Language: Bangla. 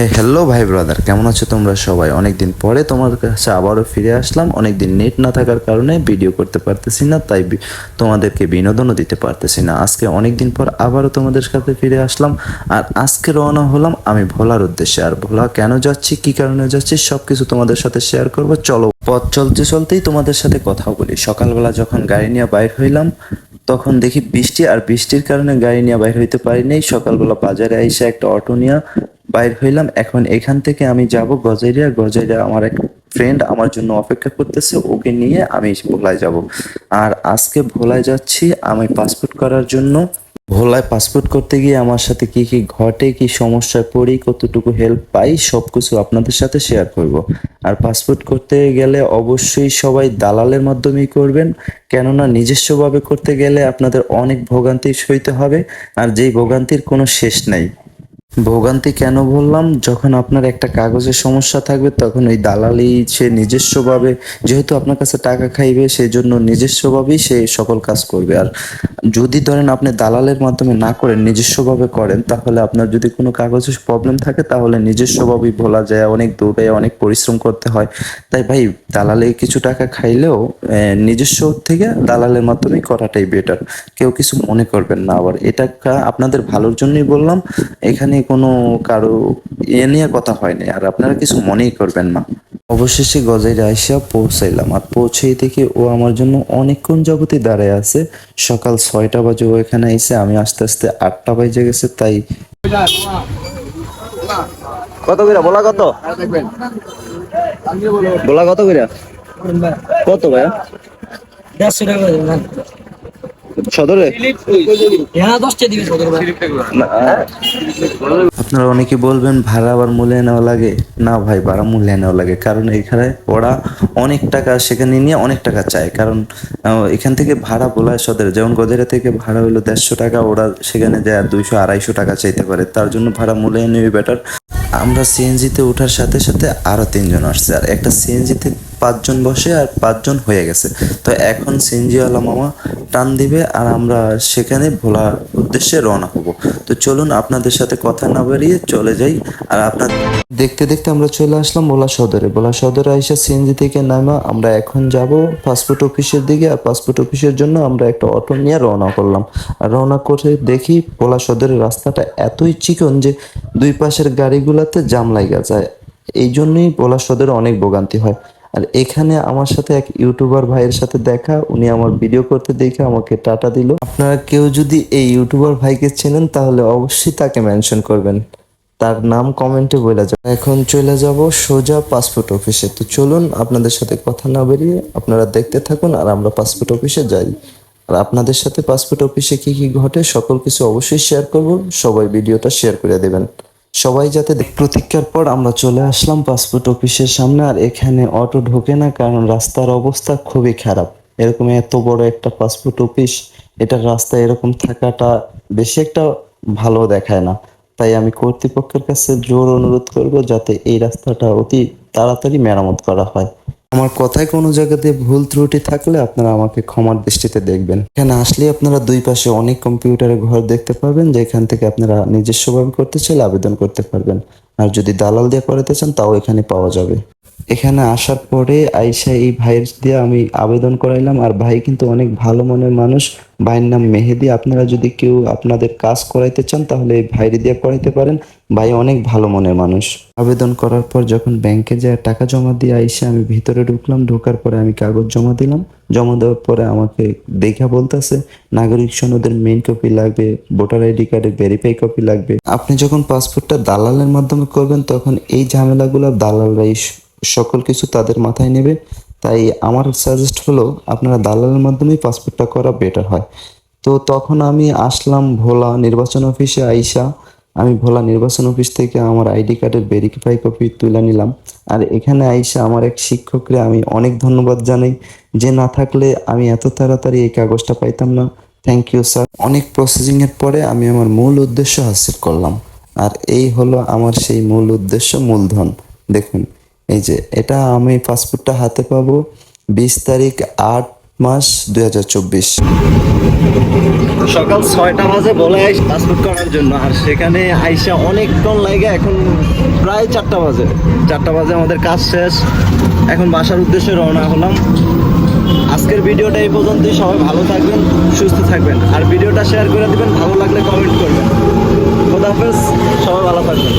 হ্যালো ভাই ব্রাদার, কেমন আছো তোমরা সবাই? অনেকদিন পরে তোমার কাছে আবারও ফিরে আসলাম। অনেকদিন নেট না থাকার কারণে ভিডিও করতে পারতেছি না, তাই তোমাদেরকে বিনোদনও দিতে পারতেছি না। আজকে অনেকদিন পর আবারও তোমাদের সাথে ফিরে আসলাম। আর আজকে রওনা হলাম আমি ভোলার উদ্দেশ্যে। আর ভোলা কেন যাচ্ছি, কি কারণে যাচ্ছি, সব কিছু তোমাদের সাথে শেয়ার করব। চলো, পথ চলতে চলতেই তোমাদের সাথে কথা বলি। সকালবেলা যখন গাড়ি নিয়ে বাইর হইলাম তখন দেখি বৃষ্টি, আর বৃষ্টির কারণে গাড়ি নিয়ে বাইর হইতে পারি নাই। সকালবেলা বাজারে আইসা একটা অটো নিয়ে বাইর হইলাম। এখন এখান থেকে আমি যাব গজারিয়া। গজারিয়া আমার এক ফ্রেন্ড আমার জন্য অপেক্ষা করতেছে, ওকে নিয়ে আমি ভোলায় যাব। আর আজকে ভোলায় যাচ্ছি আমি পাসপোর্ট করার জন্য। ভোলায় পাসপোর্ট করতে গিয়ে আমার সাথে কি কি ঘটে, কি সমস্যায় পড়ি, কতটুকু হেল্প পাই, সব কিছু আপনাদের সাথে শেয়ার করব। আর পাসপোর্ট করতে গেলে অবশ্যই সবাই দালালের মাধ্যমেই করবেন, কেননা নিজস্বভাবে করতে গেলে আপনাদের অনেক ভোগান্তি সইতে হবে, আর যেই ভোগান্তির কোনো শেষ নাই। ভোগান্তি কেন বললাম, যখন আপনার একটা কাগজের সমস্যা থাকবে তখন ওই দালালি সে নিজস্বভাবে, যেহেতু আপনার কাছে টাকা খাইবে, সেই জন্য নিজস্বভাবেই সে সকল কাজ করবে। আর যদি ধরেন আপনি দালালের মাধ্যমে না করেন, নিজস্বভাবে করেন, তাহলে আপনার যদি কোনো কাগজের প্রবলেম থাকে তাহলে নিজস্বভাবেই ভোলা যায়, অনেক দৌড়ে অনেক পরিশ্রম করতে হয়। তাই ভাই, দালালে কিছু টাকা খাইলেও নিজস্ব থেকে দালালের মাধ্যমে করাটাই বেটার। কেউ কিছু মনে করবেন না। আবার এটা আপনাদের ভালোর জন্যই বললাম, এখানে কোনো কারো নিয়ে কথা হয়নি, আর আপনারা কিছু মনেই করবেন না। অবশেষে গজাইরে আইসা পৌঁছাইলাম। আর পৌঁছেই দেখি ও আমার জন্য অনেকক্ষণ যাবতই দাঁড়ায় আছে। সকাল 6টা বাজে ও এখানে আইসে, আমি আস্তে আস্তে 8টা বাজে গেছে। তাই কত কইরা বলা, কত বলা, কত কইরা, কত ভাইয়া? 150 টাকা সদরে হ্যাঁ 10টা দিবি আপনারা অনেকে বলবেন ভাড়া আবার মূল্যে নেওয়া লাগে। না ভাই, ভাড়া মূল্যে নেওয়া লাগে, কারণ এখানে ওরা অনেক টাকা সেখানে নিয়ে অনেক টাকা চায়। কারণ এখান থেকে ভাড়া বলায় সদের, যেমন গদেরা থেকে ভাড়া হলো 150 টাকা, ওরা সেখানে যায় 200-250 টাকা চাইতে পারে। তার জন্য ভাড়া মূল্যে নেবে বেটার। আমরা সিএনজিতে ওঠার সাথে সাথে আরো 3 জন আসছে, আর একটা সিএনজিতে 5 জন বসে আর 5 জন হয়ে গেছে। তো এখন সিএনজিওয়ালা মামা টান দিবে আর আমরা সেখানে ভোলার উদ্দেশ্যে রওনা হব। তো চলুন, আপনাদের সাথে কথা না বাড়িয়ে চলে যাই। আর আপনার দেখতে দেখতে আমরা চলে আসলাম ভোলা সদরে। ভোলা সদরে আইসা সিএনজি থেকে নামা আমরা এখন যাব পাসপোর্ট অফিসের দিকে। আর পাসপোর্ট অফিসের জন্য আমরা একটা অটো নিয়ে রওনা করলাম। আর রওনা করে দেখি ভোলা সদরের রাস্তাটা এতই চিকন যে দুই পাশের গাড়িগুলোতে জাম লাগা যায়। এই জন্যই ভোলা সদরে অনেক ভোগান্তি হয়। আর এখানে আমার সাথে এক ইউটিউবার ভাইয়ের সাথে দেখা, উনি আমার ভিডিও করতে দেখে আমাকে টাটা দিল। আপনারা কেউ যদি এই ইউটিউবার ভাইকে চেনেন তাহলে অবশ্যই তাকে মেনশন করবেন, তার নাম কমেন্টে বলে যাবে। এখন চলে যাব সোজা পাসপোর্ট অফিসে। তো চলুন, আপনাদের সাথে কথা না বেরিয়ে আপনারা দেখতে থাকুন আর আমরা পাসপোর্ট অফিসে যাই। আর আপনাদের সাথে পাসপোর্ট অফিসে কি কি ঘটে সকল কিছু অবশ্যই শেয়ার করব। সবাই ভিডিওটা শেয়ার করে দেবেন, সবাই যাতে প্রতীক্ষার পর আমরা চলে আসলাম পাসপোর্ট অফিসের সামনে। আর এখানে অটো ঢোকে না, কারণ রাস্তার অবস্থা খুবই খারাপ। এরকম এত বড় একটা পাসপোর্ট অফিস, এটার রাস্তা এরকম থাকাটা বেশি একটা ভালো দেখায় না। তাই আমি কর্তৃপক্ষের কাছে জোর অনুরোধ করব যাতে এই রাস্তাটা অতি তাড়াতাড়ি মেরামত করা হয়। আমার কথায় কোনো জায়গাতে ভুল ত্রুটি থাকলে আপনারা আমাকে ক্ষমার দৃষ্টিতে দেখবেন। এখানে আসলে আপনারা দুই পাশে অনেক কম্পিউটারের ঘর দেখতে পাবেন, যেখান থেকে আপনারা নিজস্বভাবে করতে চাইলে আবেদন করতে পারবেন। আর যদি দালাল দিয়ে করাতে চান তাও এখানে পাওয়া যাবে। এখানে আসার পরে আইসা এই ভাইয়ের দিয়ে আমি আবেদন করাইলাম। আর ভাই কিন্তু অনেক ভালো মনের মানুষ। ভাইয়ের নাম মেহেদি। আপনারা যদি কেউ আপনাদের কাজ করাইতে চান তাহলে এই ভাইয়ের দিয়ে করাইতে পারেন। ভাই অনেক ভালো মনের মানুষ। আবেদন করার পর যখন ব্যাংকে যায় টাকা জমা দিয়ে আইসা আমি ভিতরে ঢুকলাম। ঢোকার পরে আমি কাগজ জমা দিলাম। জমা দেওয়ার পরে আমাকে দেখা বলতেছে নাগরিক সনদের মেইন কপি লাগবে, ভোটার আইডি কার্ডের ভেরিফাই কপি লাগবে। আপনি যখন পাসপোর্টটা দালালের মাধ্যমে করবেন তখন এই ঝামেলাগুলো দালালরাই সকল কিছু তাদের মাথায় নেবে। তাই আমার সাজেস্ট হলো আপনারা দালালের মাধ্যমেই পাসপোর্টটা করা বেটার হয়। তো তখন আমি আসলাম ভোলা নির্বাচন অফিসে। আইসা আমি ভোলা নির্বাচন অফিস থেকে আমার আইডি কার্ডের ভেরিফাই কপি তুলে নিলাম। আর এখানে আইসা আমার এক শিক্ষককে আমি অনেক ধন্যবাদ জানাই, যে না থাকলে আমি এত তাড়াতাড়ি এই কাগজটা পাইতাম না। Thank you sir. অনেক প্রসেসিং এর পরে আমি আমার মূল উদ্দেশ্য হাসিল করলাম। আর এই হলো আমার সেই মূল উদ্দেশ্য, মূলধন। দেখুন, এই যে এটা আমি পাসপোর্টটা হাতে পাবো 20 তারিখ 8 মাস 2024। সকাল 6টা বাজে বলে আইস পাসপোর্ট করার জন্য, আর সেখানে আইসা অনেকক্ষণ লাগে। এখন প্রায় 4টা বাজে। 4টা বাজে আমাদের কাজ শেষ, এখন বাসার উদ্দেশ্যে রওনা হলাম। আজকের ভিডিওটা এই পর্যন্তই। সবাই ভালো থাকবেন, সুস্থ থাকবেন, আর ভিডিওটা শেয়ার করে দিবেন। ভালো লাগলে কমেন্ট করবেন। খোদা হাফেজ, সবাই ভালো থাকবেন।